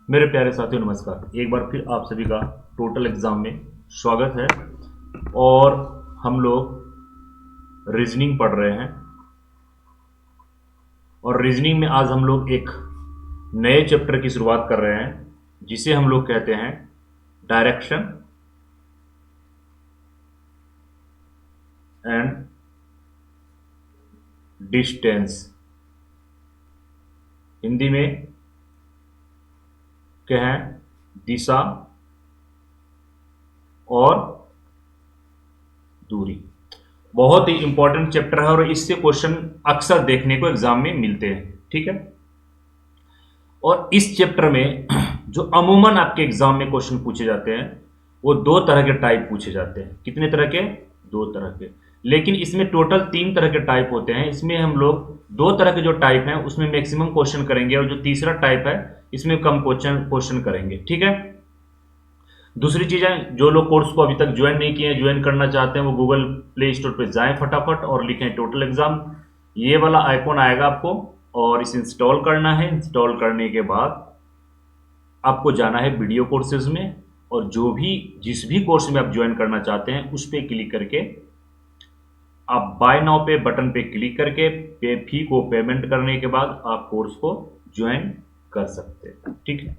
मेरे प्यारे साथियों नमस्कार। एक बार फिर आप सभी का टोटल एग्जाम में स्वागत है। और हम लोग रीजनिंग पढ़ रहे हैं और रीजनिंग में आज हम लोग एक नए चैप्टर की शुरुआत कर रहे हैं जिसे हम लोग कहते हैं डायरेक्शन एंड डिस्टेंस। हिंदी में कहें दिशा और दूरी। बहुत ही इंपॉर्टेंट चैप्टर है और इससे क्वेश्चन अक्सर देखने को एग्जाम में मिलते हैं। ठीक है। और इस चैप्टर में जो अमूमन आपके एग्जाम में क्वेश्चन पूछे जाते हैं वो दो तरह के टाइप पूछे जाते हैं। कितने तरह के? दो तरह के। लेकिन इसमें टोटल तीन तरह के टाइप होते हैं। इसमें हम लोग दो तरह के जो टाइप हैं उसमें मैक्सिमम क्वेश्चन करेंगे और जो तीसरा टाइप है इसमें कम क्वेश्चन करेंगे। ठीक है। दूसरी चीज है, जो लोग कोर्स को अभी तक ज्वाइन नहीं किए हैं, ज्वाइन करना चाहते हैं, वो गूगल प्ले स्टोर पे जाएं फटाफट और लिखें टोटल एग्जाम। ये वाला आइकॉन आएगा आपको और इसे इंस्टॉल करना है। इंस्टॉल करने के बाद आपको जाना है वीडियो कोर्सेज में और जिस भी कोर्स में आप ज्वाइन करना चाहते हैं उस पर क्लिक करके आप बाय नाउ पे बटन पे क्लिक करके पे फी को पेमेंट करने के बाद आप कोर्स को ज्वाइन कर सकते हैं। ठीक है।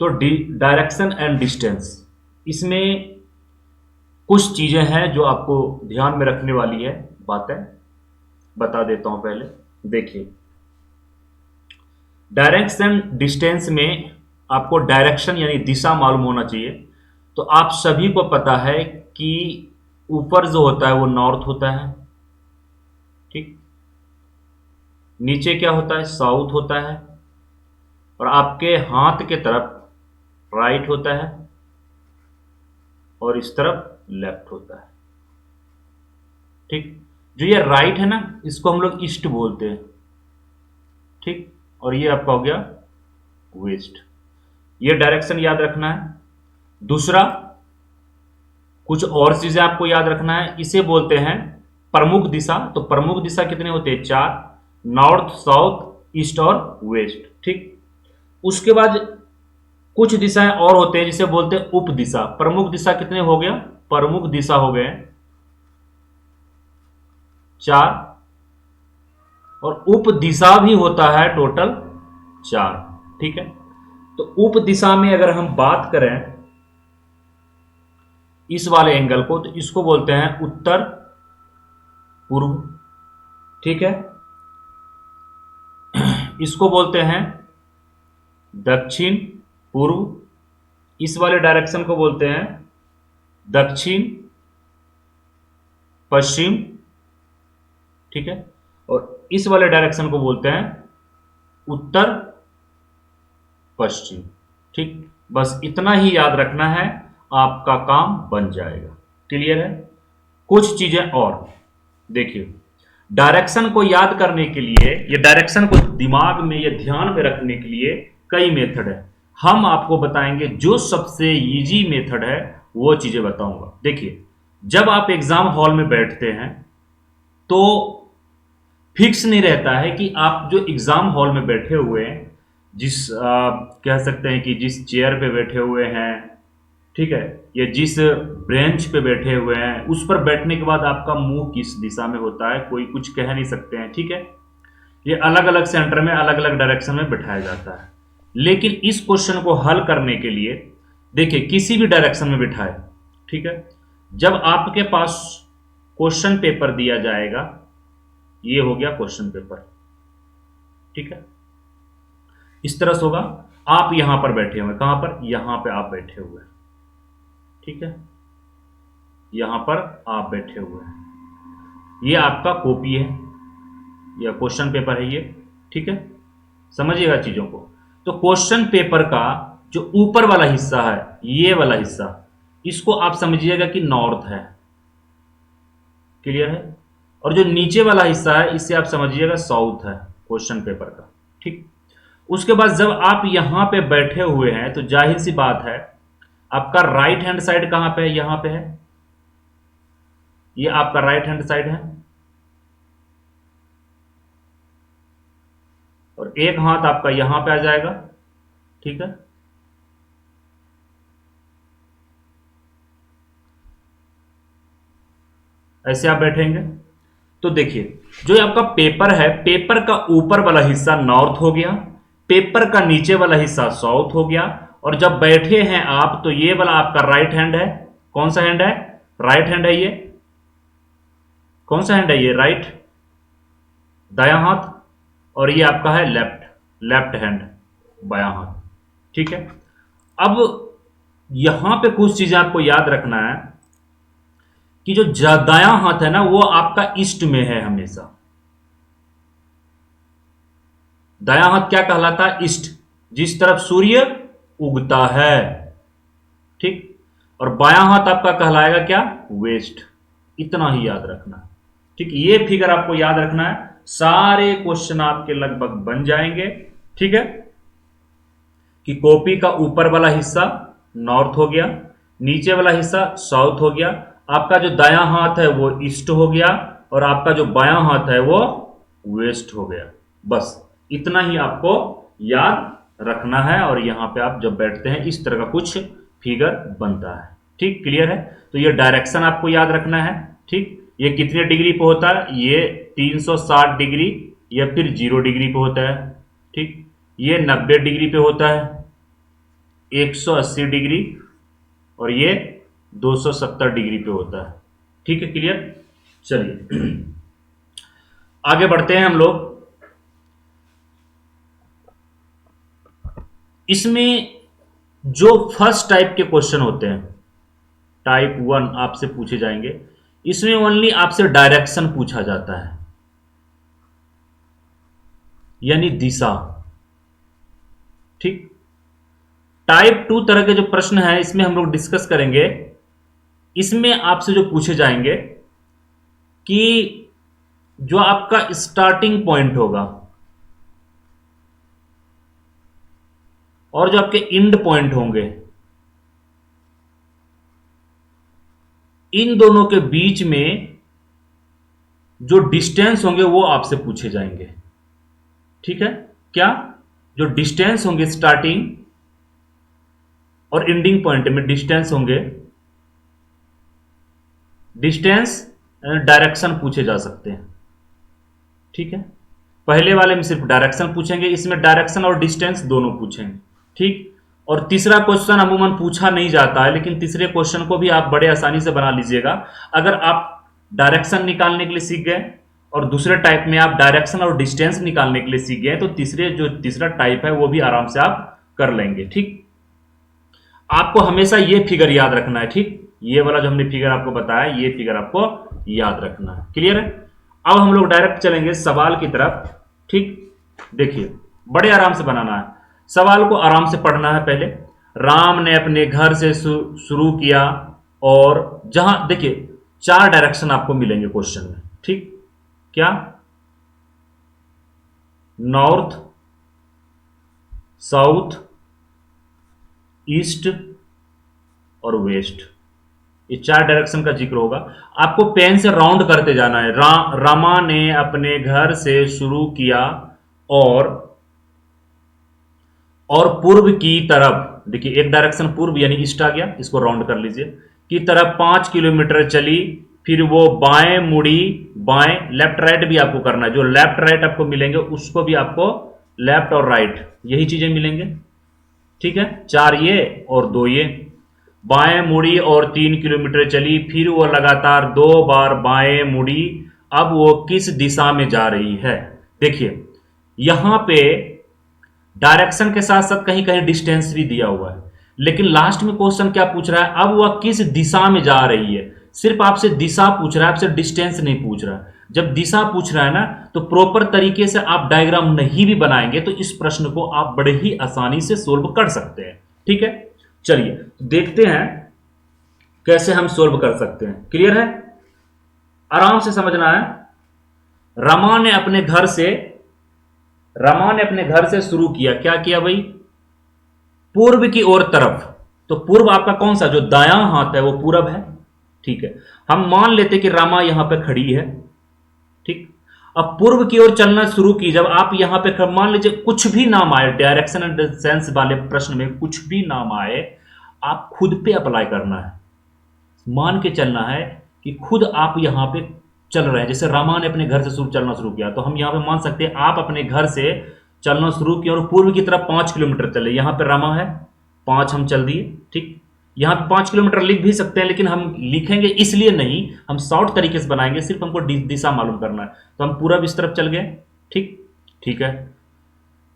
तो डायरेक्शन एंड डिस्टेंस, इसमें कुछ चीजें हैं जो आपको ध्यान में रखने वाली है। बातें बता देता हूं पहले। देखिए, डायरेक्शन डिस्टेंस में आपको डायरेक्शन यानी दिशा मालूम होना चाहिए। तो आप सभी को पता है कि ऊपर जो होता है वो नॉर्थ होता है। ठीक। नीचे क्या होता है? साउथ होता है। और आपके हाथ के तरफ राइट होता है और इस तरफ लेफ्ट होता है। ठीक। जो ये राइट है ना, इसको हम लोग ईस्ट बोलते हैं। ठीक। और ये आपका हो गया वेस्ट। ये डायरेक्शन याद रखना है। दूसरा, कुछ और चीजें आपको याद रखना है। इसे बोलते हैं प्रमुख दिशा। तो प्रमुख दिशा कितने होते हैं? चार। नॉर्थ, साउथ, ईस्ट और वेस्ट। ठीक। उसके बाद कुछ दिशाएं और होते हैं जिसे बोलते हैं उप दिशा। प्रमुख दिशा कितने हो गया? प्रमुख दिशा हो गए चार और उप दिशा भी होता है टोटल चार। ठीक है। तो उप दिशा में अगर हम बात करें इस वाले एंगल को, तो इसको बोलते हैं उत्तर पूर्व। ठीक है। इसको बोलते हैं दक्षिण पूर्व। इस वाले डायरेक्शन को बोलते हैं दक्षिण पश्चिम। ठीक है। और इस वाले डायरेक्शन को बोलते हैं उत्तर पश्चिम। ठीक। बस इतना ही याद रखना है, आपका काम बन जाएगा। क्लियर है? कुछ चीजें और देखिए, डायरेक्शन को याद करने के लिए, ये डायरेक्शन को दिमाग में या ध्यान में रखने के लिए कई मेथड है। हम आपको बताएंगे जो सबसे इजी मेथड है वो चीजें बताऊंगा। देखिए, जब आप एग्जाम हॉल में बैठते हैं तो फिक्स नहीं रहता है कि आप जो एग्जाम हॉल में बैठे हुए हैं, कह सकते हैं कि जिस चेयर पे बैठे हुए हैं, ठीक है, या जिस ब्रेंच पे बैठे हुए हैं, उस पर बैठने के बाद आपका मुंह किस दिशा में होता है कोई कुछ कह नहीं सकते हैं। ठीक है। ये अलग अलग सेंटर में अलग अलग डायरेक्शन में बैठाया जाता है। लेकिन इस क्वेश्चन को हल करने के लिए देखिए, किसी भी डायरेक्शन में बिठाए, ठीक है, जब आपके पास क्वेश्चन पेपर दिया जाएगा, ये हो गया क्वेश्चन पेपर। ठीक है। इस तरह से होगा। आप यहां पर बैठे हुए, कहां पर? यहां पे आप बैठे हुए। ठीक है। यहां पर आप बैठे हुए हैं। ये आपका कॉपी है या क्वेश्चन पेपर है ये। ठीक है। समझिएगा चीजों को। तो क्वेश्चन पेपर का जो ऊपर वाला हिस्सा है, ये वाला हिस्सा, इसको आप समझिएगा कि नॉर्थ है। क्लियर है? और जो नीचे वाला हिस्सा है इसे आप समझिएगा साउथ है क्वेश्चन पेपर का। ठीक। उसके बाद जब आप यहां पे बैठे हुए हैं तो जाहिर सी बात है, आपका राइट हैंड साइड कहां पे है? यहां पे है। ये आपका राइट हैंड साइड है और एक हाथ आपका यहां पे आ जाएगा। ठीक है। ऐसे आप बैठेंगे। तो देखिए, जो ये आपका पेपर है, पेपर का ऊपर वाला हिस्सा नॉर्थ हो गया, पेपर का नीचे वाला हिस्सा साउथ हो गया, और जब बैठे हैं आप तो ये वाला आपका राइट हैंड है। कौन सा हैंड है? राइट हैंड है ये। कौन सा हैंड है ये? राइट, दायां हाथ। और ये आपका है लेफ्ट, लेफ्ट हैंड, बायां हाथ। ठीक है। अब यहां पे कुछ चीजें आपको याद रखना है कि जो दायां हाथ है ना, वो आपका ईस्ट में है हमेशा। दायां हाथ क्या कहलाता है? ईस्ट, जिस तरफ सूर्य उगता है। ठीक। और बायां हाथ आपका कहलाएगा क्या? वेस्ट। इतना ही याद रखना है। ठीक, ये फिगर आपको याद रखना है, सारे क्वेश्चन आपके लगभग बन जाएंगे। ठीक है, कि कॉपी का ऊपर वाला हिस्सा नॉर्थ हो गया, नीचे वाला हिस्सा साउथ हो गया, आपका जो दायां हाथ है वो ईस्ट हो गया, और आपका जो बायां हाथ है वो वेस्ट हो गया। बस इतना ही आपको याद रखना है, और यहां पे आप जब बैठते हैं इस तरह का कुछ फिगर बनता है। ठीक, क्लियर है? तो ये डायरेक्शन आपको याद रखना है। ठीक, ये कितने डिग्री पे होता है? ये 360 डिग्री या फिर 0 डिग्री पे होता है। ठीक, ये 90 डिग्री पे होता है, 180 डिग्री, और ये 270 डिग्री पे होता है। ठीक है, क्लियर? चलिए आगे बढ़ते हैं हम लोग। इसमें जो फर्स्ट टाइप के क्वेश्चन होते हैं, टाइप 1 आपसे पूछे जाएंगे। इसमें ओनली आपसे डायरेक्शन पूछा जाता है, यानी दिशा। ठीक, टाइप 2 तरह के जो प्रश्न है इसमें हम लोग डिस्कस करेंगे। इसमें आपसे जो पूछे जाएंगे कि जो आपका स्टार्टिंग पॉइंट होगा और जो आपके एंड पॉइंट होंगे, इन दोनों के बीच में जो डिस्टेंस होंगे वो आपसे पूछे जाएंगे। ठीक है, क्या? जो डिस्टेंस होंगे स्टार्टिंग और एंडिंग पॉइंट में डिस्टेंस होंगे, डिस्टेंस डायरेक्शन पूछे जा सकते हैं। ठीक है, पहले वाले में सिर्फ डायरेक्शन पूछेंगे, इसमें डायरेक्शन और डिस्टेंस दोनों पूछेंगे। ठीक, और तीसरा क्वेश्चन अमूमन पूछा नहीं जाता है, लेकिन तीसरे क्वेश्चन को भी आप बड़े आसानी से बना लीजिएगा। अगर आप डायरेक्शन निकालने के लिए सीख गए और दूसरे टाइप में आप डायरेक्शन और डिस्टेंस निकालने के लिए सीख गए, तो तीसरा टाइप है वो भी आराम से आप कर लेंगे। ठीक, आपको हमेशा ये फिगर याद रखना है। ठीक, ये वाला जो हमने फिगर आपको बताया, ये फिगर आपको याद रखना है। क्लियर है? अब हम लोग डायरेक्ट चलेंगे सवाल की तरफ। ठीक, देखिए बड़े आराम से बनाना है, सवाल को आराम से पढ़ना है। पहले, राम ने अपने घर से शुरू किया, और जहां देखिए 4 डायरेक्शन आपको मिलेंगे क्वेश्चन में। ठीक, क्या? नॉर्थ, साउथ, ईस्ट और वेस्ट, ये 4 डायरेक्शन का जिक्र होगा। आपको पेन से राउंड करते जाना है। रामा ने अपने घर से शुरू किया और पूर्व की तरफ, देखिए एक डायरेक्शन पूर्व यानी ईस्ट आ गया, इसको राउंड कर लीजिए, की तरफ 5 किलोमीटर चली, फिर वो बाएं मुड़ी, बाएं, लेफ्ट राइट भी आपको करना है। जो लेफ्ट राइट आपको मिलेंगे उसको भी आपको लेफ्ट और राइट यही चीजें मिलेंगे। ठीक है, 4 ये और 2 ये। बाएं मुड़ी और 3 किलोमीटर चली, फिर वो लगातार 2 बार बाएं मुड़ी। अब वो किस दिशा में जा रही है? देखिए यहां पे डायरेक्शन के साथ साथ कहीं कहीं डिस्टेंस भी दिया हुआ है, लेकिन लास्ट में क्वेश्चन क्या पूछ रहा है? अब वह किस दिशा में जा रही है। सिर्फ आपसे दिशा पूछ रहा है, आपसे डिस्टेंस नहीं पूछ रहा है। जब दिशा पूछ रहा है ना, तो प्रॉपर तरीके से आप डायग्राम नहीं भी बनाएंगे तो इस प्रश्न को आप बड़े ही आसानी से सोल्व कर सकते हैं। ठीक है, चलिए देखते हैं कैसे हम सोल्व कर सकते हैं। क्लियर है? आराम से समझना है। रमा ने अपने घर से शुरू किया। क्या किया भाई? पूर्व की ओर तरफ। तो पूर्व आपका कौन सा? जो दायां हाथ है वो पूरब है। ठीक है, हम मान लेते कि रमा यहां पे खड़ी है। ठीक, अब पूर्व की ओर चलना शुरू की। जब आप यहां पे मान लीजिए कुछ भी नाम आए, डायरेक्शन एंड डिस्टेंस वाले प्रश्न में कुछ भी नाम आए, आप खुद पे अप्लाई करना है। मान के चलना है कि खुद आप यहाँ पे चल रहे हैं। जैसे रामा ने अपने घर से शुरू चलना शुरू किया, तो हम यहाँ पे मान सकते हैं आप अपने घर से चलना शुरू किया और पूर्व की तरफ 5 किलोमीटर चले। यहाँ पे रामा है, 5 हम चल दिए, ठीक। यहाँ पे 5 किलोमीटर लिख भी सकते हैं, लेकिन हम लिखेंगे इसलिए नहीं, हम शॉर्ट तरीके से बनाएंगे, सिर्फ हमको दिशा मालूम करना है। तो हम पूरब इस तरफ चल गए, ठीक, ठीक है।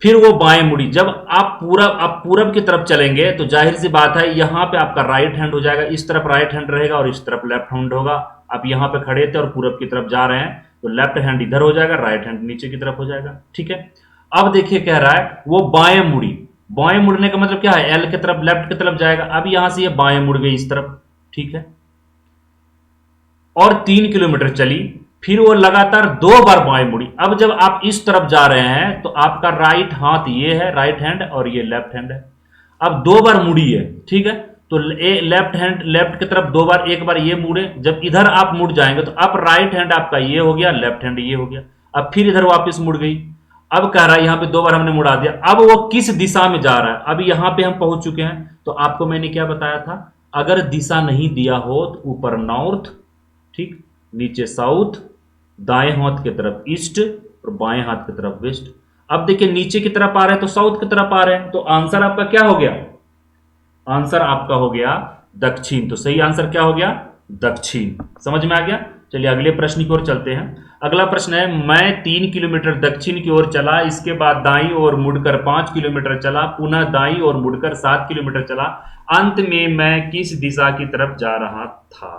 फिर वो बाएं मुड़ी। जब आप पूरब की तरफ चलेंगे तो जाहिर सी बात है यहां पे आपका राइट हैंड हो जाएगा, इस तरफ राइट हैंड रहेगा और इस तरफ लेफ्ट हैंड होगा। आप यहां पे खड़े थे और पूरब की तरफ जा रहे हैं, तो लेफ्ट हैंड इधर हो जाएगा, राइट हैंड नीचे की तरफ हो जाएगा, ठीक है। अब देखिए कह रहा है वो बाएं मुड़ी। बाएं मुड़ने का मतलब क्या है, एल की तरफ, लेफ्ट की तरफ जाएगा। अब यहां से ये बाएं मुड़ गई इस तरफ, ठीक है, और 3 किलोमीटर चली। फिर वो लगातार 2 बार बाएं मुड़ी। अब जब आप इस तरफ जा रहे हैं तो आपका राइट हाथ ये है, राइट हैंड, और ये लेफ्ट हैंड है। अब 2 बार मुड़ी है, ठीक है, तो लेफ्ट हैंड लेफ्ट की तरफ 2 बार, एक बार ये मुड़े। जब इधर आप मुड़ जाएंगे तो अब राइट हैंड आपका ये हो गया, लेफ्ट हैंड ये हो गया। अब फिर इधर वापस मुड़ गई। अब कह रहा है यहां पे 2 बार हमने मुड़ा दिया, अब वो किस दिशा में जा रहा है। अब यहां पे हम पहुंच चुके हैं। तो आपको मैंने क्या बताया था, अगर दिशा नहीं दिया हो तो ऊपर नॉर्थ, ठीक, नीचे साउथ, दाएं हाथ की तरफ ईस्ट और बाएं हाथ की तरफ वेस्ट। अब देखिए नीचे की तरफ आ रहे हैं तो साउथ की तरफ आ रहे हैं, तो आंसर आपका क्या हो गया, आंसर आपका हो गया दक्षिण। तो सही आंसर क्या हो गया, दक्षिण। समझ में आ गया। चलिए अगले प्रश्न की ओर चलते हैं। अगला प्रश्न है, मैं 3 किलोमीटर दक्षिण की ओर चला, इसके बाद दाईं ओर मुड़कर 5 किलोमीटर चला, पुनः दाईं ओर मुड़कर 7 किलोमीटर चला, अंत में मैं किस दिशा की तरफ जा रहा था।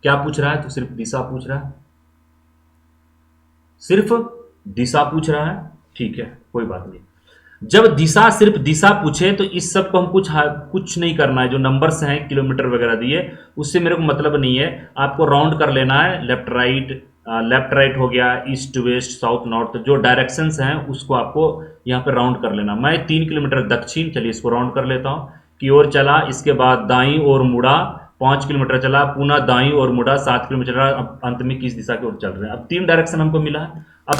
क्या पूछ रहा है, तो सिर्फ दिशा पूछ रहा है, सिर्फ दिशा पूछ रहा है, ठीक है, कोई बात नहीं। जब दिशा, सिर्फ दिशा पूछे तो इस सब को हम कुछ नहीं करना है। जो नंबर्स हैं किलोमीटर वगैरह दिए उससे मेरे को मतलब नहीं है, आपको राउंड कर लेना है। लेफ्ट राइट हो गया, ईस्ट वेस्ट साउथ नॉर्थ, जो डायरेक्शंस हैं उसको आपको यहाँ पे राउंड कर लेना। मैं 3 किलोमीटर दक्षिण, चलिए इसको राउंड कर लेता हूँ, की ओर चला, इसके बाद दाईं ओर मुड़ा, 5 किलोमीटर चला, पुनः दाईं ओर मुड़ा, 7 किलोमीटर चला, अंत में किस दिशा की ओर चल रहे हैं। अब 3 डायरेक्शन हमको मिला है। अब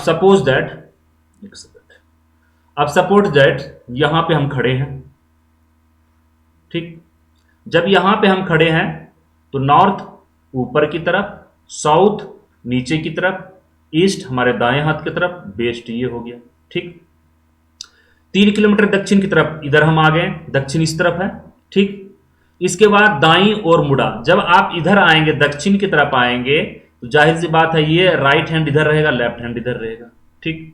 सपोज दैट यहां पे हम खड़े हैं, ठीक। जब यहां पे हम खड़े हैं तो नॉर्थ ऊपर की तरफ, साउथ नीचे की तरफ, ईस्ट हमारे दाएं हाथ की तरफ, वेस्ट ये हो गया, ठीक। 3 किलोमीटर दक्षिण की तरफ इधर हम आ गए, दक्षिण इस तरफ है, ठीक। इसके बाद दाईं ओर मुड़ा। जब आप इधर आएंगे, दक्षिण की तरफ आएंगे, तो जाहिर सी बात है ये राइट हैंड इधर रहेगा, लेफ्ट हैंड इधर रहेगा, ठीक।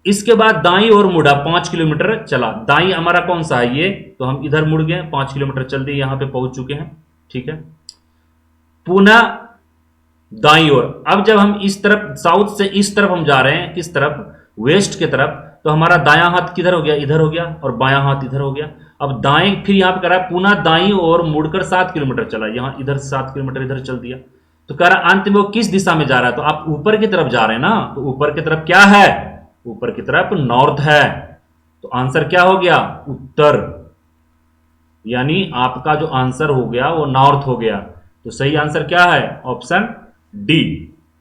इसके बाद दाईं ओर मुड़ा, 5 किलोमीटर चला। दाईं हमारा कौन सा है, ये, तो हम इधर मुड़ गए, 5 किलोमीटर चल दिए, यहां पे पहुंच चुके हैं, ठीक है। पुनः दाईं ओर। अब जब हम इस तरफ, साउथ से इस तरफ हम जा रहे हैं, किस तरफ, वेस्ट की तरफ, तो हमारा दायां हाथ किधर हो गया, इधर हो गया, और बायां हाथ इधर हो गया। अब दाएं, फिर यहां पे कह रहा है पुनः दाईं ओर मुड़कर 7 किलोमीटर चला, यहां इधर 7 किलोमीटर इधर चल दिया। तो कह रहा है अंत में वो किस दिशा में जा रहा है, तो आप ऊपर की तरफ जा रहे हैं ना, तो ऊपर की तरफ क्या है, ऊपर की तरफ नॉर्थ है। तो आंसर क्या हो गया, उत्तर। यानी आपका जो आंसर हो गया वो नॉर्थ हो गया। तो सही आंसर क्या है, ऑप्शन डी,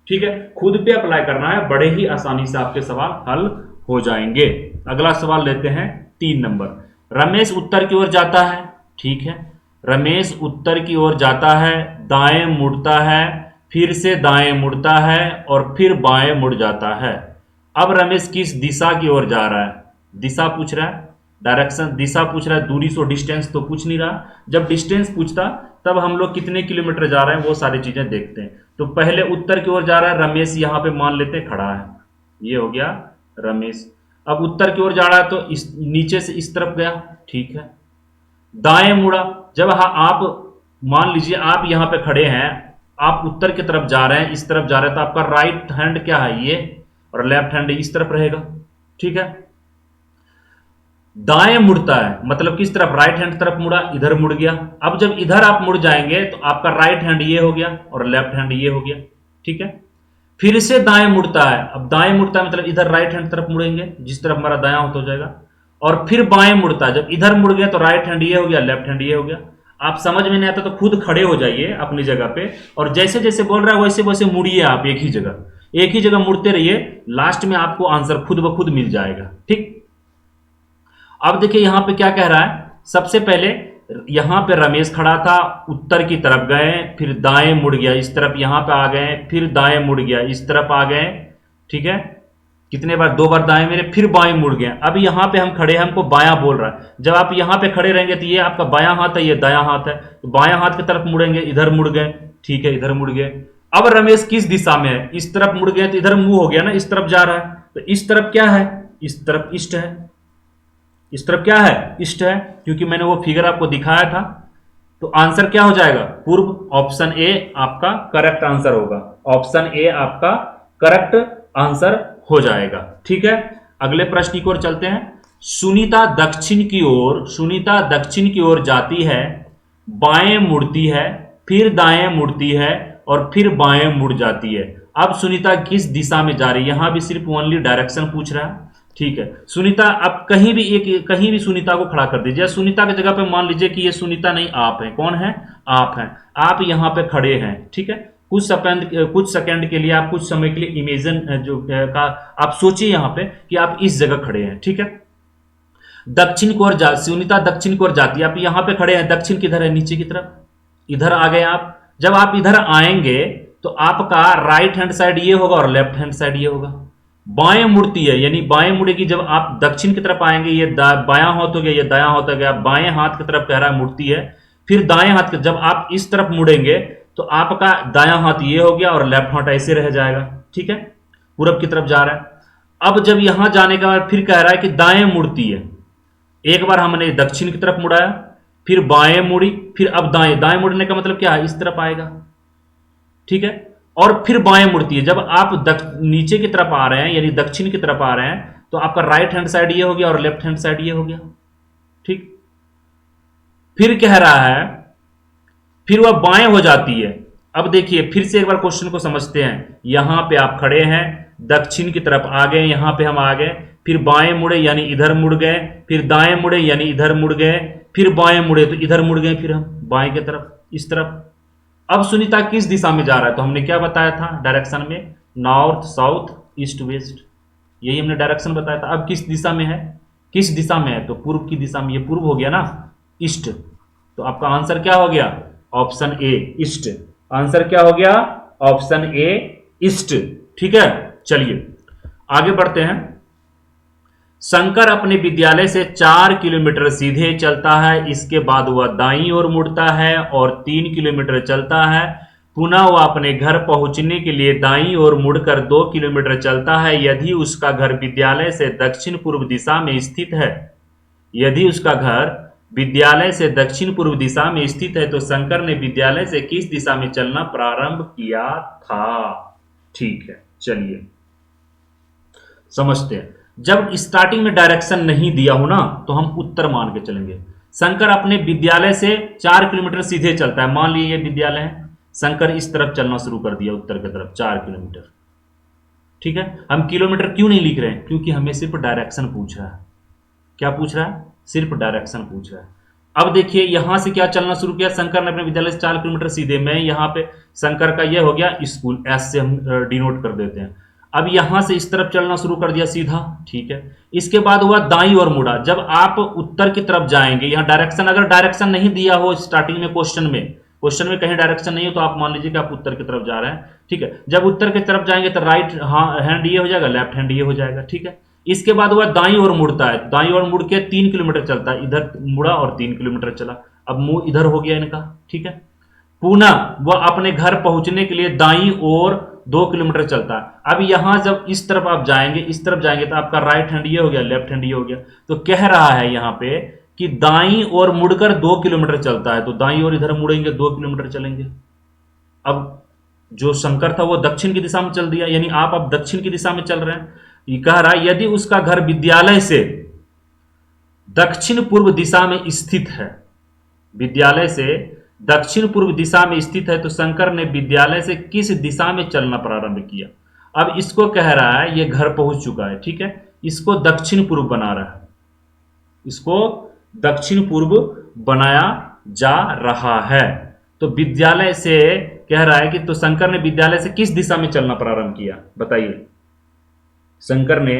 ठीक है। खुद पे अप्लाई करना है, बड़े ही आसानी से आपके सवाल हल हो जाएंगे। अगला सवाल लेते हैं 3 नंबर। रमेश उत्तर की ओर जाता है, ठीक है, रमेश उत्तर की ओर जाता है, दाएं मुड़ता है, फिर से दाएं मुड़ता है और फिर बाएं मुड़ जाता है। अब रमेश किस दिशा की ओर जा रहा है, दिशा पूछ रहा है, डायरेक्शन दिशा पूछ रहा है, दूरी सो डिस्टेंस तो पूछ नहीं रहा। जब डिस्टेंस पूछता तब हम लोग कितने किलोमीटर जा रहे हैं वो सारी चीजें देखते हैं। तो पहले उत्तर की ओर जा रहा है रमेश, यहां पे मान लेते हैं खड़ा है, ये हो गया रमेश। अब उत्तर की ओर जा रहा है तो इस नीचे से इस तरफ गया, ठीक है। दाएं मुड़ा, जब आप मान लीजिए आप यहां पे खड़े हैं, आप उत्तर की तरफ जा रहे हैं, इस तरफ जा रहे हैं, तो आपका राइट हैंड क्या है, ये, और लेफ्ट हैंड इस तरफ रहेगा, ठीक है। दाएं मुड़ता है मतलब किस तरफ, राइट हैंड तरफ मुड़ा, इधर मुड़ गया। अब जब इधर आप मुड़ जाएंगे तो आपका राइट हैंड ये हो गया और लेफ्ट हैंड ये हो गया, ठीक है। फिर से दाएं मुड़ता है, अब दाएं मुड़ता है मतलब इधर राइट हैंड तरफ मुड़ेंगे, जिस तरफ हमारा दायां हाथ हो जाएगा, और फिर बाएं मुड़ता है, जब इधर मुड़ गया तो राइट हैंड ये हो गया, लेफ्ट हैंड ये हो गया। आप समझ में नहीं आता तो खुद खड़े हो जाइए अपनी जगह पे, और जैसे जैसे बोल रहा है वैसे वैसे मुड़िए, आप एक ही जगह मुड़ते रहिए, लास्ट में आपको आंसर खुद ब खुद मिल जाएगा, ठीक। अब देखिए यहां पे क्या कह रहा है, सबसे पहले यहां पे रमेश खड़ा था, उत्तर की तरफ गए, फिर दाएं मुड़ गया इस तरफ, यहां पे आ गए, फिर दाएं मुड़ गया इस तरफ आ गए, ठीक है। कितने बार, 2 बार दाएं मेरे, फिर बाएं मुड़ गए। अब यहां पे हम खड़े हैं, हमको बायां बोल रहा है। जब आप यहां पे खड़े रहेंगे तो ये आपका बायां हाथ है, ये दायां हाथ है, तो बायां हाथ की तरफ मुड़ेंगे, इधर मुड़ गए, ठीक है, इधर मुड़ गए। अब रमेश किस दिशा में है, इस तरफ मुड़ गए तो इधर मुंह हो गया ना, इस तरफ जा रहा है, तो इस तरफ क्या है, इस तरफ ईस्ट है, इस तरफ क्या है, ईस्ट है, क्योंकि मैंने वो फिगर आपको दिखाया था। तो आंसर क्या हो जाएगा, पूर्व। ऑप्शन ए आपका करेक्ट आंसर होगा, ऑप्शन ए आपका करेक्ट आंसर हो जाएगा, ठीक है। अगले प्रश्न की ओर चलते हैं। सुनीता दक्षिण की ओर, सुनीता दक्षिण की ओर जाती है, बाएं मुड़ती है, फिर दाएं मुड़ती है और फिर बाएं मुड़ जाती है। अब सुनीता किस दिशा में जा रही है, यहां भी सिर्फ ओनली डायरेक्शन पूछ रहा है, ठीक है। सुनीता, अब कहीं भी सुनीता को खड़ा कर दीजिए। सुनीता की जगह पे मान लीजिए कि ये सुनीता नहीं, आप हैं। कौन है, आप हैं। आप यहां पे खड़े हैं, ठीक है। कुछ सेकंड के लिए, आप कुछ समय के लिए इमेजिन आप सोचिए यहां पे कि आप इस जगह खड़े हैं, ठीक है। दक्षिण की ओर सुनीता दक्षिण की ओर जाती है, आप यहां पे खड़े हैं, दक्षिण किधर है, नीचे की तरफ, इधर आ गए आप। जब आप इधर आएंगे तो आपका राइट हैंड साइड ये होगा और लेफ्ट हैंड साइड ये होगा। बाएं मुड़ती है, यानी बाएं मुड़ेगी, जब आप दक्षिण की तरफ आएंगे, ये बायां हाथ हो गया, ये दायां हाथ हो गया, बाएं हाथ की तरफ कह रहा है मुड़ती है। फिर दाएं हाथ की, जब आप इस तरफ मुड़ेंगे तो आपका दायां हाथ ये हो गया और लेफ्ट हाथ ऐसे रह जाएगा, ठीक है, पूरब की तरफ जा रहा है। अब जब यहां जाने के बाद फिर कह रहा है कि दाएं मुड़ती है। एक बार हमने दक्षिण की तरफ मुड़ाया, फिर बाएं मुड़ी, फिर अब दाएं। दाएं मुड़ने का मतलब क्या है, इस तरफ आएगा, ठीक है, और फिर बाएं मुड़ती है। जब आप नीचे की तरफ आ रहे हैं, यानी दक्षिण की तरफ आ रहे हैं, तो आपका राइट हैंड साइड ये हो गया और लेफ्ट हैंड साइड ये हो गया, ठीक। फिर कह रहा है, फिर वह बाएं हो जाती है। अब देखिए फिर से एक बार क्वेश्चन को समझते हैं। यहां पे आप खड़े हैं, दक्षिण की तरफ आ गए, यहां पे हम आ गए, फिर बाएं मुड़े यानी इधर मुड़ गए, फिर दाएं मुड़े यानी इधर मुड़ गए, फिर बाएं मुड़े तो इधर मुड़ गए, फिर हम बाएं की तरफ, इस तरफ। अब सुनीता किस दिशा में जा रहा है, तो हमने क्या बताया था डायरेक्शन में, नॉर्थ, साउथ, ईस्ट, वेस्ट, यही हमने डायरेक्शन बताया था। अब किस दिशा में है, किस दिशा में है, तो पूर्व की दिशा में, ये पूर्व हो गया ना, ईस्ट। तो आपका आंसर क्या हो गया, ऑप्शन ए, ईस्ट। आंसर क्या हो गया, ऑप्शन ए, ईस्ट, ठीक है। चलिए आगे बढ़ते हैं। शंकर अपने विद्यालय से 4 किलोमीटर सीधे चलता है, इसके बाद वह दाईं ओर मुड़ता है और 3 किलोमीटर चलता है। पुनः वह अपने घर पहुंचने के लिए दाईं ओर मुड़कर 2 किलोमीटर चलता है। यदि उसका घर विद्यालय से दक्षिण पूर्व दिशा में स्थित है, यदि उसका घर विद्यालय से दक्षिण पूर्व दिशा में स्थित है, तो शंकर ने विद्यालय से किस दिशा में चलना प्रारंभ किया था। ठीक है, चलिए समझते हैं। जब स्टार्टिंग में डायरेक्शन नहीं दिया हो ना, तो हम उत्तर मान के चलेंगे। शंकर अपने विद्यालय से 4 किलोमीटर सीधे चलता है। मान लीजिए ये विद्यालय है, शंकर इस तरफ चलना शुरू कर दिया, उत्तर की तरफ 4 किलोमीटर, ठीक है। हम किलोमीटर क्यों नहीं लिख रहे हैं, क्योंकि हमें सिर्फ डायरेक्शन पूछ रहा है। क्या पूछ रहा है, सिर्फ डायरेक्शन पूछ रहा है। अब देखिए यहां से क्या चलना शुरू किया, शंकर ने अपने विद्यालय से 4 किलोमीटर सीधे। मैं यहां पे शंकर का यह हो गया स्कूल, एस से हम डिनोट कर देते हैं। अब यहां से इस तरफ चलना शुरू कर दिया सीधा, ठीक है। इसके बाद हुआ दाईं ओर मुड़ा। जब आप उत्तर की तरफ जाएंगे, यहां डायरेक्शन, अगर डायरेक्शन नहीं दिया हो स्टार्टिंग में क्वेश्चन में कहीं डायरेक्शन नहीं हो, तो आप मान लीजिए कि आप उत्तर की तरफ जा रहे हैं, ठीक है। जब उत्तर की तरफ जाएंगे तो राइट हैंड ये हो जाएगा, लेफ्ट हैंड ये हो जाएगा, ठीक है। इसके बाद वह दाईं ओर मुड़ता है, दाईं ओर मुड़ के 3 किलोमीटर चलता है। इधर मुड़ा और 3 किलोमीटर चला, अब मुंह इधर हो गया इनका, ठीक है। पुनः वह अपने घर पहुंचने के लिए दाईं ओर 2 किलोमीटर चलता है। अब यहां जब इस तरफ आप जाएंगे, इस तरफ जाएंगे, तो आपका राइट हैंड ये हो गया, लेफ्ट हैंड ये हो गया। तो कह रहा है यहां पे कि दाईं ओर मुड़कर 2 किलोमीटर चलता है, तो दाईं ओर इधर मुड़ेंगे, 2 किलोमीटर चलेंगे। अब जो शंकर था वो दक्षिण की दिशा में चल दिया, यानी आप अब दक्षिण की दिशा में चल रहे हैं। ये कह रहा है यदि उसका घर विद्यालय से दक्षिण पूर्व दिशा में स्थित है, विद्यालय से दक्षिण पूर्व दिशा में स्थित है, तो शंकर ने विद्यालय से किस दिशा में चलना प्रारंभ किया। अब इसको कह रहा है ये घर पहुंच चुका है, ठीक है, इसको दक्षिण पूर्व बना रहा है, इसको दक्षिण पूर्व बनाया जा रहा है। तो विद्यालय से कह रहा है कि तो शंकर ने विद्यालय से किस दिशा में चलना प्रारंभ किया, बताइए। शंकर ने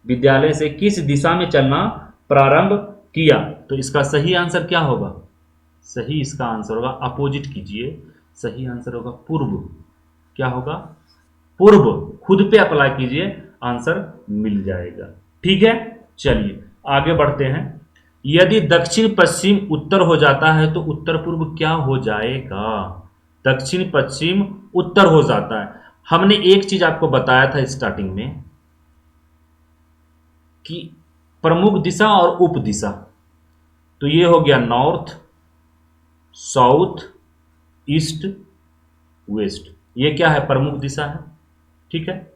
विद्यालय से किस दिशा में चलना प्रारंभ किया, तो इसका सही आंसर क्या होगा, सही इसका आंसर होगा, अपोजिट कीजिए, सही आंसर होगा पूर्व। क्या होगा? पूर्व। खुद पे अप्लाई कीजिए, आंसर मिल जाएगा। ठीक है, चलिए आगे बढ़ते हैं। यदि दक्षिण पश्चिम उत्तर हो जाता है तो उत्तर पूर्व क्या हो जाएगा? दक्षिण पश्चिम उत्तर हो जाता है। हमने एक चीज आपको बताया था स्टार्टिंग में कि प्रमुख दिशा और उप दिशा, तो ये हो गया नॉर्थ, साउथ, ईस्ट, वेस्ट। ये क्या है? प्रमुख दिशा है। ठीक है,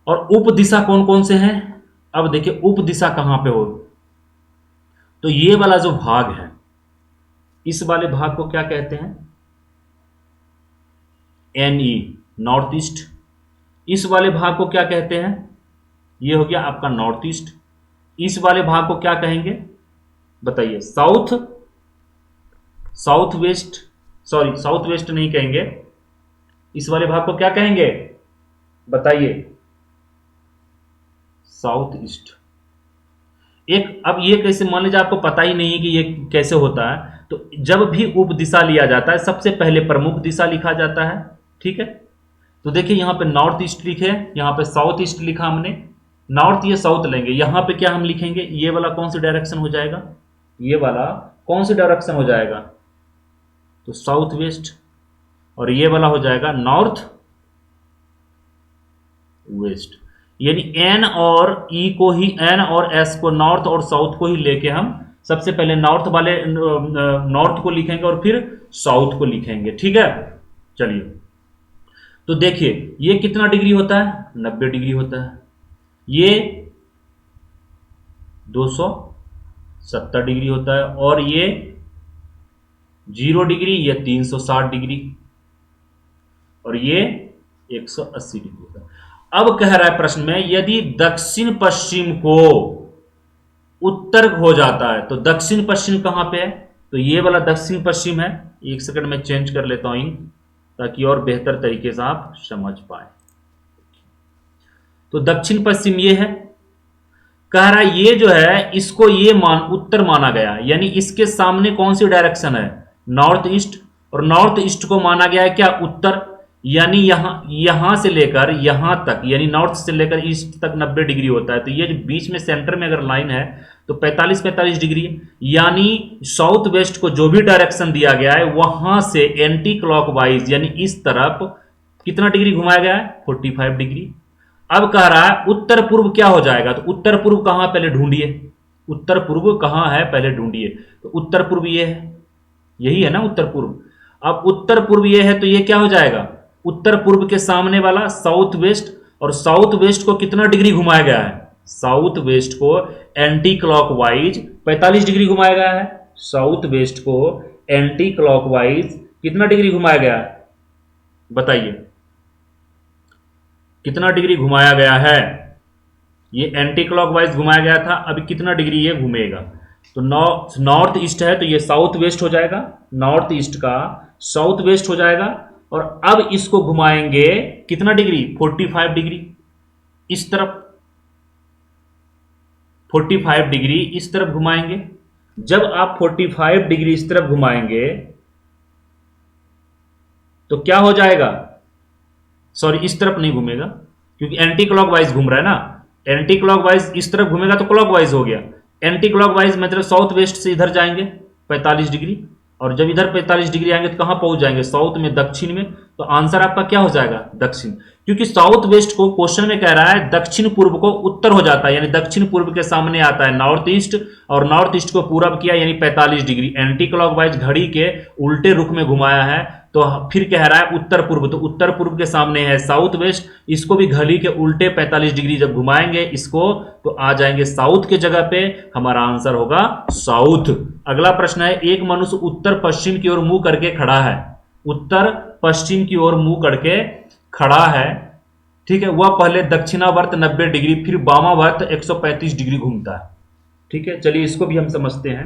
और उप दिशा कौन कौन से हैं? अब देखिए उप दिशा कहां पे हो, तो ये वाला जो भाग है, इस वाले भाग को क्या कहते हैं? N E, north east. इस वाले भाग को क्या कहते हैं? ये हो गया आपका नॉर्थ ईस्ट। इस वाले भाग को क्या कहेंगे? बताइए। South, south west, sorry south west नहीं कहेंगे, इस वाले भाग को क्या कहेंगे? बताइए। South east. एक, अब ये कैसे, मान लीजिए आपको पता ही नहीं है कि ये कैसे होता है, तो जब भी उप दिशा लिया जाता है सबसे पहले प्रमुख दिशा लिखा जाता है। ठीक है, तो देखिए यहां पे नॉर्थ ईस्ट लिखे, यहां पे साउथ ईस्ट लिखा हमने। नॉर्थ ये साउथ लेंगे, यहां पे क्या हम लिखेंगे? ये वाला कौन सी डायरेक्शन हो जाएगा? ये वाला कौन सी डायरेक्शन हो जाएगा? तो साउथ वेस्ट। और ये वाला हो जाएगा नॉर्थ वेस्ट। यानी एन और ई को ही, एन और एस को, नॉर्थ और साउथ को ही लेके हम सबसे पहले नॉर्थ वाले नॉर्थ को लिखेंगे और फिर साउथ को लिखेंगे। ठीक है, चलिए तो देखिए ये कितना डिग्री होता है? 90 डिग्री होता है। ये 270 डिग्री होता है, और ये 0 डिग्री, ये 360 डिग्री, और ये 180 डिग्री होता है। अब कह रहा है प्रश्न में, यदि दक्षिण पश्चिम को उत्तर हो जाता है तो दक्षिण पश्चिम कहां पे है? तो ये वाला दक्षिण पश्चिम है। एक सेकंड में चेंज कर लेता हूं इंक, ताकि और बेहतर तरीके से आप समझ पाए। तो दक्षिण पश्चिम ये है। कह रहा है ये जो है, इसको ये उत्तर माना गया, यानी इसके सामने कौन सी डायरेक्शन है? North east. और नॉर्थ ईस्ट को माना गया है क्या? उत्तर। यानी यहां से लेकर यहां तक, यानी नॉर्थ से लेकर ईस्ट तक 90 डिग्री होता है। तो ये जो बीच में सेंटर में अगर लाइन है तो 45-45 डिग्री। यानी साउथ वेस्ट को जो भी डायरेक्शन दिया गया है वहां से एंटी क्लॉकवाइज, यानी इस तरफ कितना डिग्री घुमाया गया है? 45 डिग्री। अब कह रहा है उत्तर पूर्व क्या हो जाएगा? तो उत्तर पूर्व कहां, पहले ढूंढिए। उत्तर पूर्व कहां है, पहले ढूंढिए। तो उत्तर पूर्व ये है, यही है ना उत्तर पूर्व। अब उत्तर पूर्व ये है तो ये क्या हो जाएगा? उत्तर पूर्व के सामने वाला साउथ वेस्ट। और साउथ वेस्ट को कितना डिग्री घुमाया गया है? साउथ वेस्ट को एंटी क्लॉकवाइज 45 डिग्री घुमाया गया है। साउथ वेस्ट को एंटी क्लॉकवाइज कितना डिग्री घुमाया गया है? बताइए कितना डिग्री घुमाया गया है? ये एंटी क्लॉकवाइज घुमाया गया था, अभी कितना डिग्री ये घूमेगा? तो नॉर्थ ईस्ट है तो ये साउथ वेस्ट हो जाएगा, नॉर्थ ईस्ट का साउथ वेस्ट हो जाएगा। और अब इसको घुमाएंगे कितना डिग्री? 45 डिग्री इस तरफ, 45 डिग्री इस तरफ घुमाएंगे। जब आप 45 डिग्री इस तरफ घुमाएंगे तो क्या हो जाएगा? सॉरी इस तरफ नहीं घूमेगा, क्योंकि एंटी क्लॉकवाइज घूम रहा है ना। एंटी क्लॉकवाइज इस तरफ घूमेगा तो क्लॉकवाइज हो गया। एंटी क्लॉकवाइज मतलब साउथ वेस्ट से इधर जाएंगे 45 डिग्री, और जब इधर 45 डिग्री आएंगे तो कहां पहुंच जाएंगे? साउथ में, दक्षिण में। तो आंसर आपका क्या हो जाएगा? दक्षिण। क्योंकि साउथ वेस्ट को क्वेश्चन में कह रहा है दक्षिण पूर्व को उत्तर हो जाता है, यानी दक्षिण पूर्व के सामने आता है नॉर्थ ईस्ट, और नॉर्थ ईस्ट को पूरब किया यानी 45 डिग्री। एंटी क्लॉकवाइज घड़ी के उल्टे रुख में घुमाया है, तो फिर कह रहा है उत्तर पूर्व, तो उत्तर पूर्व के सामने है साउथ वेस्ट। इसको भी घड़ी के उल्टे 45 डिग्री जब घुमाएंगे इसको, तो आ जाएंगे साउथ के जगह पे। हमारा आंसर होगा साउथ। अगला प्रश्न है, एक मनुष्य उत्तर पश्चिम की ओर मुंह करके खड़ा है। उत्तर पश्चिम की ओर मुंह करके खड़ा है, ठीक है। वह पहले दक्षिणावर्त 90 डिग्री, फिर वामावर्त 135 डिग्री घूमता है। ठीक है, चलिए इसको भी हम समझते हैं।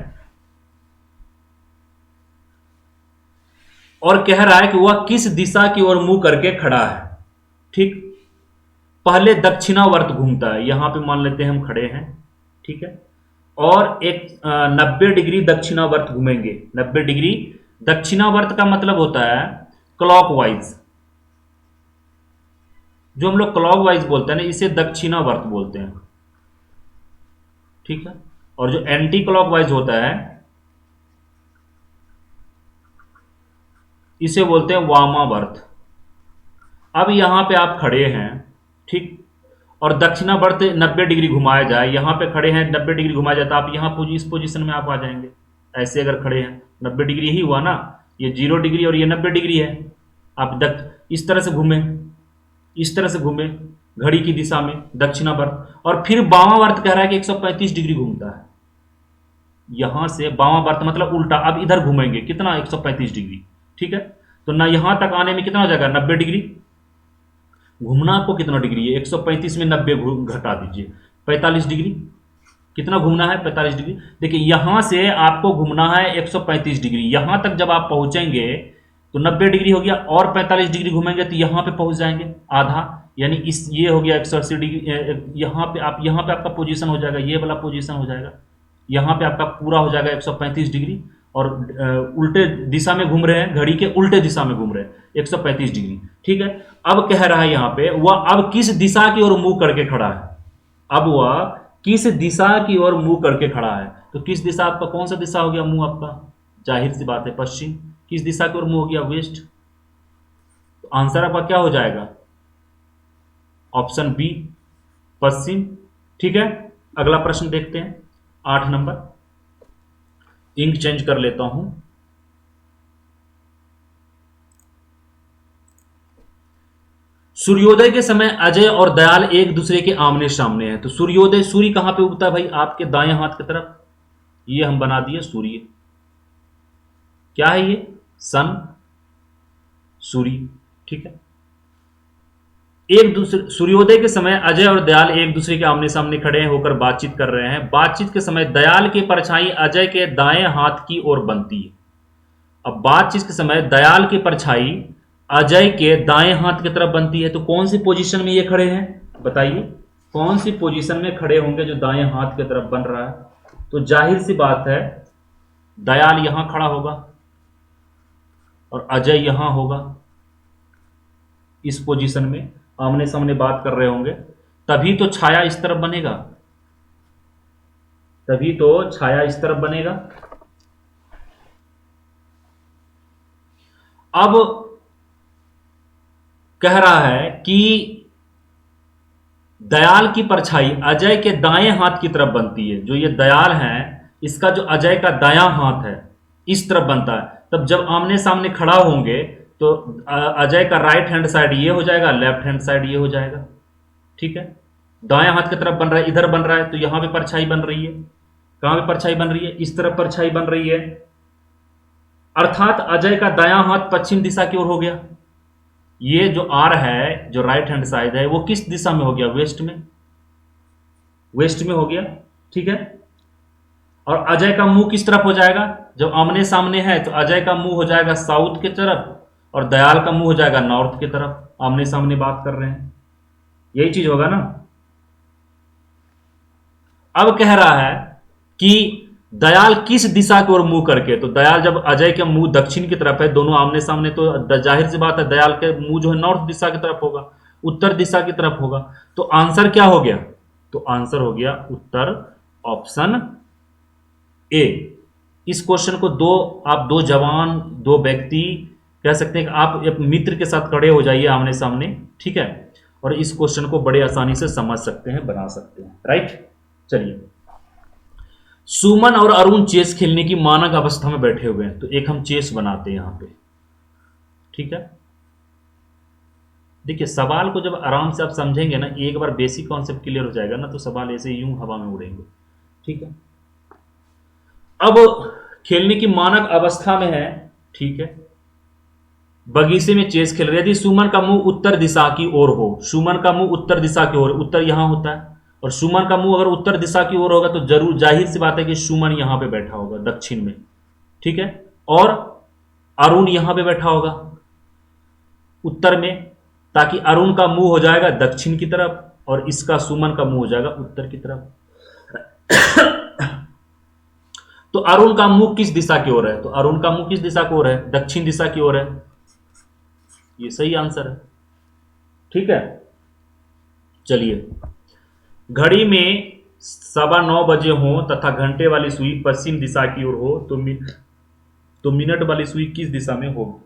और कह रहा है कि वह किस दिशा की ओर मुंह करके खड़ा है। ठीक, पहले दक्षिणावर्त घूमता है, यहां पे मान लेते हैं हम खड़े हैं, ठीक है। और एक 90 डिग्री दक्षिणावर्त घूमेंगे। 90 डिग्री दक्षिणावर्त का मतलब होता है क्लॉकवाइज। जो हम लोग क्लॉकवाइज बोलते हैं ना, इसे दक्षिणावर्त बोलते हैं, ठीक है। और जो एंटी क्लॉकवाइज होता है इसे बोलते हैं वामावर्त। अब यहां पे आप खड़े हैं, ठीक, और दक्षिणावर्त 90 डिग्री घुमाया जाए, यहां पे खड़े हैं 90 डिग्री घुमाया जाए तो आप यहां इस पोजीशन में आप आ जाएंगे। ऐसे अगर खड़े हैं 90 डिग्री ही हुआ ना, ये 0 डिग्री और ये 90 डिग्री है। आप इस तरह से घूमे, इस तरह से घूमे घड़ी की दिशा में दक्षिणावर्त, और फिर वामावर्त कह रहा है कि 135 डिग्री घूमता है। यहां से वामावर्त मतलब उल्टा, अब इधर घूमेंगे कितना, 135 डिग्री, ठीक है। तो ना यहां तक आने में कितना हो जाएगा, 90 डिग्री। घूमना आपको कितना डिग्री है, 135 में 90 घटा दीजिए, 45 डिग्री। कितना घूमना है, 45 डिग्री। देखिए यहां से आपको घूमना है 135 डिग्री, यहां तक जब आप पहुंचेंगे तो 90 डिग्री हो गया, और 45 डिग्री घूमेंगे तो यहां पे पहुंच जाएंगे आधा, यानी इस ये हो गया 180 डिग्री। यहां पे आपका पोजीशन हो जाएगा, ये वाला पोजीशन हो जाएगा, यहां पे आपका पूरा हो जाएगा 135 डिग्री। और उल्टे दिशा में घूम रहे हैं, घड़ी के उल्टे दिशा में घूम रहे हैं 135 डिग्री, ठीक है। अब कह रहा है यहां पे वह अब किस दिशा की ओर मुंह करके खड़ा है, अब वह किस दिशा की ओर मुंह करके खड़ा है। तो किस दिशा, आपका कौन सा दिशा हो गया मुंह आपका, जाहिर सी बात है पश्चिम। किस दिशा की ओर मुंह हो गया, वेस्ट। तो आंसर आपका क्या हो जाएगा, ऑप्शन बी, पश्चिम, ठीक है। अगला प्रश्न देखते हैं, 8 नंबर। इंक चेंज कर लेता हूं। सूर्योदय के समय अजय और दयाल एक दूसरे के आमने सामने हैं। तो सूर्योदय, सूर्य कहां पे उगता है भाई, आपके दाएं हाथ की तरफ। ये हम बना दिए सूर्य, क्या है ये, सन, सूर्य, ठीक है। एक दूसरे, सूर्योदय के समय अजय और दयाल एक दूसरे के आमने सामने खड़े होकर बातचीत कर रहे हैं। बातचीत के समय दयाल की परछाई अजय के दाएं हाथ की ओर बनती है। अब बातचीत के समय दयाल की परछाई अजय के दाएं हाथ की तरफ बनती है। तो कौन सी पोजीशन में ये खड़े हैं, बताइए कौन सी पोजीशन में खड़े होंगे जो दाएं हाथ की तरफ बन रहा है। तो जाहिर सी बात है दयाल यहां खड़ा होगा और अजय यहां होगा, इस पोजीशन में आमने सामने बात कर रहे होंगे, तभी तो छाया इस तरफ बनेगा, तभी तो छाया इस तरफ बनेगा। अब कह रहा है कि दयाल की परछाई अजय के दाएं हाथ की तरफ बनती है। जो ये दयाल है, इसका जो अजय का दायां हाथ है इस तरफ बनता है। तब जब आमने सामने खड़ा होंगे तो अजय का राइट हैंड साइड ये हो जाएगा, लेफ्ट हैंड साइड ये हो जाएगा, ठीक है। दायां हाथ की तरफ बन रहा है, इधर बन रहा है, तो यहां पे परछाई बन रही है। कहां पे परछाई बन रही है, इस तरफ परछाई बन रही है, अर्थात अजय का दायां हाथ पश्चिम दिशा की ओर हो गया। ये जो आर है, जो राइट हैंड साइड है, वो किस दिशा में हो गया, वेस्ट में, वेस्ट में हो गया, ठीक है। और अजय का मुंह किस तरफ हो जाएगा, जब आमने सामने है तो अजय का मुंह हो जाएगा साउथ की तरफ और दयाल का मुंह हो जाएगा नॉर्थ की तरफ। आमने सामने बात कर रहे हैं, यही चीज होगा ना। अब कह रहा है कि दयाल किस दिशा की ओर मुंह करके, तो दयाल जब अजय के मुंह दक्षिण की तरफ है, दोनों आमने सामने, तो जाहिर सी बात है दयाल के मुंह जो है नॉर्थ दिशा की तरफ होगा, उत्तर दिशा की तरफ होगा। तो आंसर क्या हो गया, तो आंसर हो गया उत्तर ऑप्शन ए। इस क्वेश्चन को आप दो जवान, दो व्यक्ति कह सकते हैं कि आप एक मित्र के साथ खड़े हो जाइए आमने सामने, ठीक है, और इस क्वेश्चन को बड़े आसानी से समझ सकते हैं, बना सकते हैं, राइट। चलिए, सुमन और अरुण चेस खेलने की मानक अवस्था में बैठे हुए हैं। तो एक हम चेस बनाते हैं यहां पे, ठीक है। देखिए सवाल को जब आराम से आप समझेंगे ना, एक बार बेसिक कॉन्सेप्ट क्लियर हो जाएगा ना, तो सवाल ऐसे यूं हवा में उड़ेंगे, ठीक है। अब खेलने की मानक अवस्था में है, ठीक है, बगीचे में चेस खेल रहे। यदि सुमन का मुंह उत्तर दिशा की ओर हो, सुमन का मुंह उत्तर दिशा की ओर, उत्तर यहां होता है, और सुमन का मुंह अगर उत्तर दिशा की ओर होगा तो जरूर जाहिर सी बात है कि सुमन यहां पे बैठा होगा दक्षिण में, ठीक है, और अरुण यहां पे बैठा होगा उत्तर में, ताकि अरुण का मुंह हो जाएगा दक्षिण की तरफ और इसका सुमन का मुंह हो जाएगा उत्तर की तरफ। तो अरुण का मुख किस दिशा की ओर है? तो अरुण का मुख किस दिशा की ओर है? दक्षिण दिशा की ओर है। ये सही आंसर है। ठीक है, चलिए। घड़ी में 9:15 बजे हो तथा घंटे वाली सुई पश्चिम दिशा की ओर हो तो मिनट वाली सुई किस दिशा में होगी?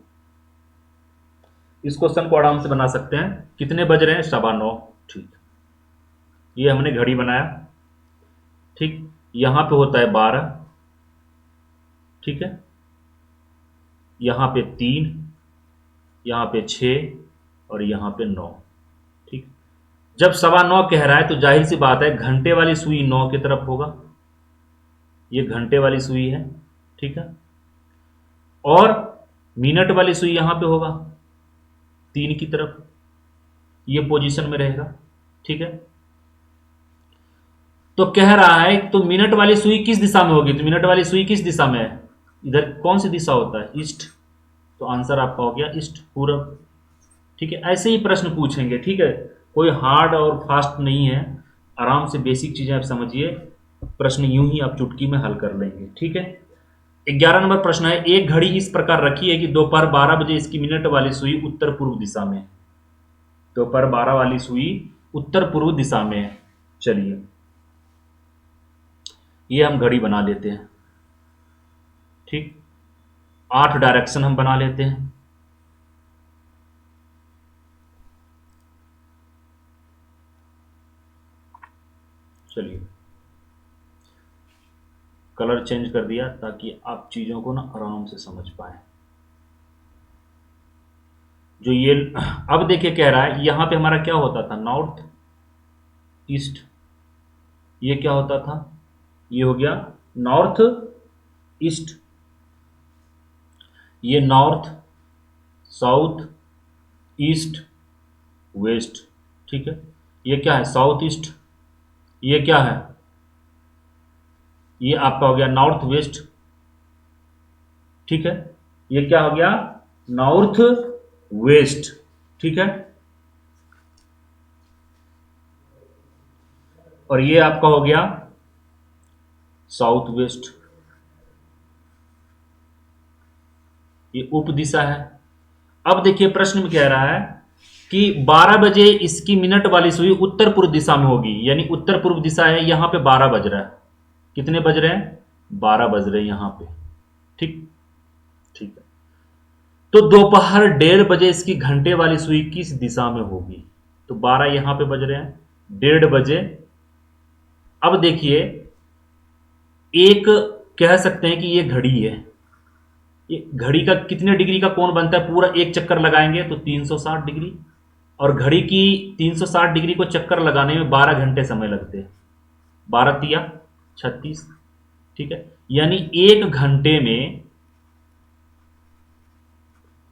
इस क्वेश्चन को आराम से बना सकते हैं। कितने बज रहे हैं? 9:15। ठीक, ये हमने घड़ी बनाया। ठीक, यहां पे होता है 12। ठीक है, यहां पे 3, यहां पे 6 और यहां पे 9। ठीक, जब 9:15 कह रहा है तो जाहिर सी बात है घंटे वाली सुई 9 की तरफ होगा। ये घंटे वाली सुई है। ठीक है, और मिनट वाली सुई यहां पे होगा 3 की तरफ, ये पोजीशन में रहेगा। ठीक है, तो कह रहा है तो मिनट वाली सुई किस दिशा में होगी? तो मिनट वाली सुई किस दिशा में है? इधर कौन सी दिशा होता है? ईस्ट। तो आंसर आपका हो गया ईस्ट, पूरब। ठीक है, ऐसे ही प्रश्न पूछेंगे। ठीक है, कोई हार्ड और फास्ट नहीं है, आराम से बेसिक चीजें आप समझिए, प्रश्न यूं ही आप चुटकी में हल कर लेंगे। ठीक है, 11 नंबर प्रश्न है, एक घड़ी इस प्रकार रखी है कि दोपहर 12 बजे इसकी मिनट वाली सुई उत्तर पूर्व दिशा में है। दोपहर 12 वाली सुई उत्तर पूर्व दिशा में है। चलिए, ये हम घड़ी बना लेते हैं। ठीक, 8 डायरेक्शन हम बना लेते हैं। चलिए, कलर चेंज कर दिया ताकि आप चीजों को ना आराम से समझ पाए। जो ये अब देखिए कह रहा है यहां पे हमारा क्या होता था? North east. ये क्या होता था? ये हो गया नॉर्थ ईस्ट। ये नॉर्थ, साउथ, ईस्ट, वेस्ट। ठीक है, ये क्या है? South east. ये क्या है? ये आपका हो गया नॉर्थ वेस्ट। ठीक है, ये क्या हो गया? North west. ठीक है, और ये आपका हो गया साउथ वेस्ट। ये उप दिशा है। अब देखिए प्रश्न में कह रहा है कि 12 बजे इसकी मिनट वाली सुई उत्तर पूर्व दिशा में होगी, यानी उत्तर पूर्व दिशा है, यहां पे 12 बज रहा है। कितने बज रहे हैं? 12 बज रहे हैं यहां पे। ठीक, ठीक है, तो दोपहर 1:30 बजे इसकी घंटे वाली सुई किस दिशा में होगी? तो 12 यहां पे बज रहे हैं, 1:30 बजे। अब देखिए, एक कह सकते हैं कि ये घड़ी है। ये घड़ी का कितने डिग्री का कोण बनता है? पूरा एक चक्कर लगाएंगे तो 360 डिग्री, और घड़ी की 360 डिग्री को चक्कर लगाने में 12 घंटे समय लगते हैं। 12 तिया 36। ठीक है, यानी एक घंटे में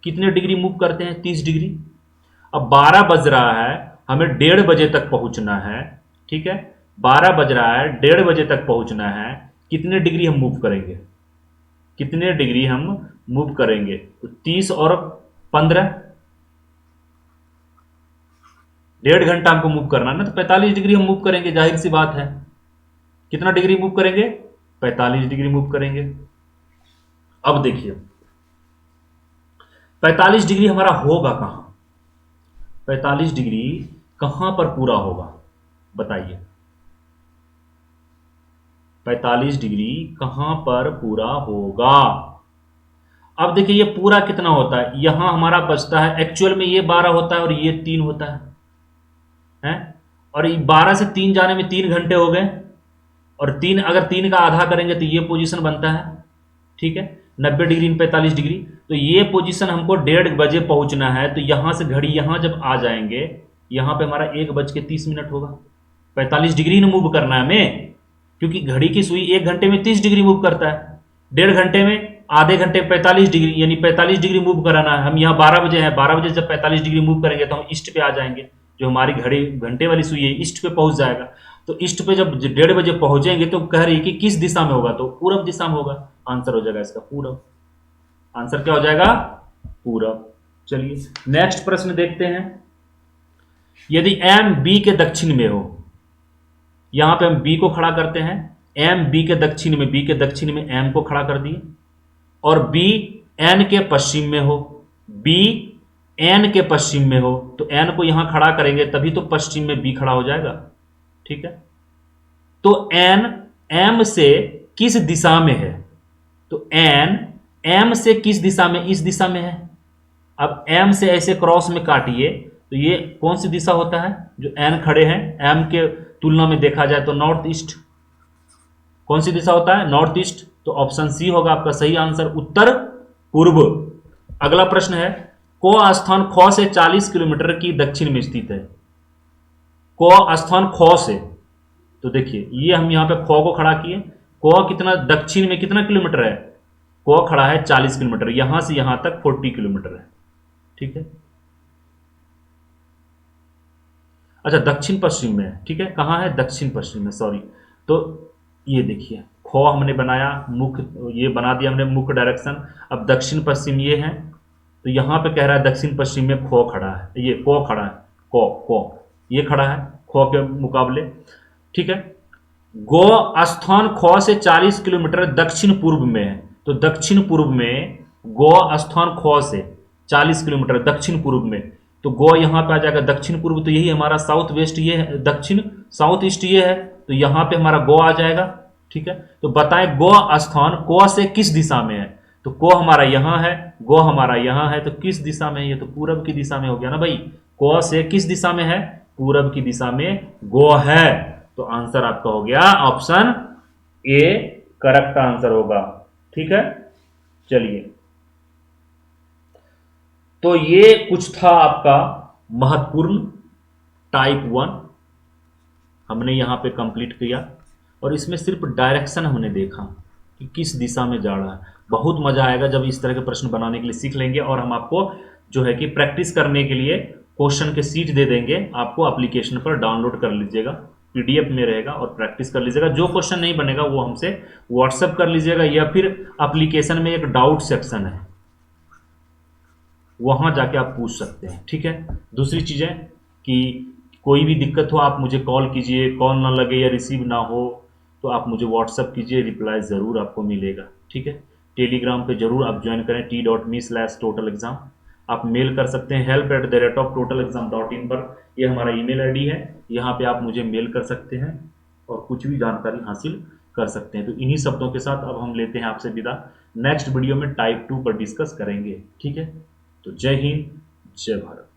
कितने डिग्री मूव करते हैं? 30 डिग्री। अब 12 बज रहा है, हमें 1:30 बजे तक पहुंचना है। ठीक है, 12 बज रहा है, 1:30 बजे तक पहुंचना है। कितने डिग्री हम मूव करेंगे? कितने डिग्री हम मूव करेंगे? तो 30 और 15, 1.5 घंटा हमको मूव करना है ना, तो 45 डिग्री हम मूव करेंगे, जाहिर सी बात है। कितना डिग्री मूव करेंगे? 45 डिग्री मूव करेंगे। अब देखिए 45 डिग्री हमारा होगा कहां? 45 डिग्री कहां पर पूरा होगा बताइए? 45 डिग्री कहां पर पूरा होगा? अब देखिए ये पूरा कितना होता है? यहां हमारा बचता है, एक्चुअल में ये 12 होता है और ये 3 होता है? और 12 से 3 जाने में 3 घंटे हो गए, और 3 अगर 3 का आधा करेंगे तो ये पोजीशन बनता है। ठीक है, 90 डिग्री में 45 डिग्री, तो ये पोजीशन हमको 1:30 बजे पहुंचना है। तो यहां से घड़ी यहां जब आ जाएंगे, यहां पे हमारा 1:30 होगा। 45 डिग्री ने मूव करना है हमें, क्योंकि घड़ी की सुई 1 घंटे में 30 डिग्री मूव करता है, 1.5 घंटे में, आधे घंटे 45 डिग्री, यानी 45 डिग्री मूव कराना है। हम यहाँ 12 बजे हैं, 12 बजे जब 45 डिग्री मूव करेंगे तो हम ईस्ट पे आ जाएंगे। जो हमारी घड़ी घंटे वाली सुई है ईस्ट पे पहुंच जाएगा। तो ईस्ट पे जब 1:30 बजे पहुंचेंगे तो कह रही है कि किस दिशा में होगा? तो पूरब दिशा में होगा। आंसर हो जाएगा इसका पूरब। आंसर क्या हो जाएगा? पूरब। चलिए नेक्स्ट प्रश्न देखते हैं। यदि एम बी के दक्षिण में हो, यहां पे हम बी को खड़ा करते हैं, एम बी के दक्षिण में, बी के दक्षिण में एम को खड़ा कर दिए, और बी एन के पश्चिम में हो, बी एन के पश्चिम में हो, तो एन को यहां खड़ा करेंगे तभी तो पश्चिम में बी खड़ा हो जाएगा। ठीक है, तो एन एम से किस दिशा में है, तो एन एम से किस दिशा में, इस दिशा में है। अब एम से ऐसे क्रॉस में काटिए तो ये कौन सी दिशा होता है, जो एन खड़े हैं एम के तुलना में देखा जाए तो नॉर्थ ईस्ट। कौन सी दिशा होता है, नॉर्थ ईस्ट। तो ऑप्शन सी होगा आपका सही आंसर, उत्तर पूर्व। अगला प्रश्न है, को स्थान ख से 40 किलोमीटर की दक्षिण में स्थित है। को स्थान ख से, तो देखिए ये हम यहां पे ख को खड़ा किए, को कितना दक्षिण में कितना किलोमीटर है, को खड़ा है 40 किलोमीटर, यहां से यहां तक 40 किलोमीटर है। ठीक है, अच्छा दक्षिण पश्चिम में है। ठीक है, कहां है, दक्षिण पश्चिम में, सॉरी। तो ये देखिए खो हमने बनाया, मुख्य ये बना दिया हमने मुख्य डायरेक्शन। अब दक्षिण पश्चिम ये है, तो यहां पे कह रहा है दक्षिण पश्चिम में खो खड़ा है, ये को खड़ा है, को ये खड़ा है खो के मुकाबले। ठीक है, गो स्थान ख से 40 किलोमीटर दक्षिण पूर्व में है, तो दक्षिण पूर्व में गो स्थान ख से 40 किलोमीटर दक्षिण पूर्व में, तो गो यहां पे आ जाएगा दक्षिण पूर्व, तो यही हमारा साउथ वेस्ट ये है, दक्षिण साउथ ईस्ट ये है, तो यहां पे हमारा गो आ जाएगा। ठीक है, तो बताएं गो स्थान को से किस दिशा में है, तो को हमारा यहां है, गो हमारा यहां है, तो किस दिशा में है, ये तो पूरब की दिशा में हो गया ना भाई। को से किस दिशा में है, पूरब की दिशा में गो है, तो आंसर आपका हो गया ऑप्शन ए करेक्ट आंसर होगा। ठीक है, चलिए, तो ये कुछ था आपका महत्वपूर्ण टाइप 1 हमने यहां पे कंप्लीट किया, और इसमें सिर्फ डायरेक्शन हमने देखा कि किस दिशा में जा रहा है। बहुत मजा आएगा जब इस तरह के प्रश्न बनाने के लिए सीख लेंगे, और हम आपको जो है कि प्रैक्टिस करने के लिए क्वेश्चन के सीट दे देंगे, आपको एप्लीकेशन पर डाउनलोड कर लीजिएगा, पीडीएफ में रहेगा, और प्रैक्टिस कर लीजिएगा। जो क्वेश्चन नहीं बनेगा वो हमसे व्हाट्सएप कर लीजिएगा, या फिर एप्लीकेशन में एक डाउट सेक्शन है वहां जाके आप पूछ सकते हैं। ठीक है, दूसरी चीज है कि कोई भी दिक्कत हो आप मुझे कॉल कीजिए, कॉल ना लगे या रिसीव ना हो तो आप मुझे व्हाट्सअप कीजिए, रिप्लाई ज़रूर आपको मिलेगा। ठीक है, टेलीग्राम पे जरूर आप ज्वाइन करें t.me/total exam। आप मेल कर सकते हैं help@totalexam.in पर, यह हमारा ईमेल आईडी है, यहाँ पे आप मुझे मेल कर सकते हैं और कुछ भी जानकारी हासिल कर सकते हैं। तो इन्हीं शब्दों के साथ अब हम लेते हैं आपसे विदा, नेक्स्ट वीडियो में टाइप 2 पर डिस्कस करेंगे। ठीक है, तो जय हिंद, जय भारत।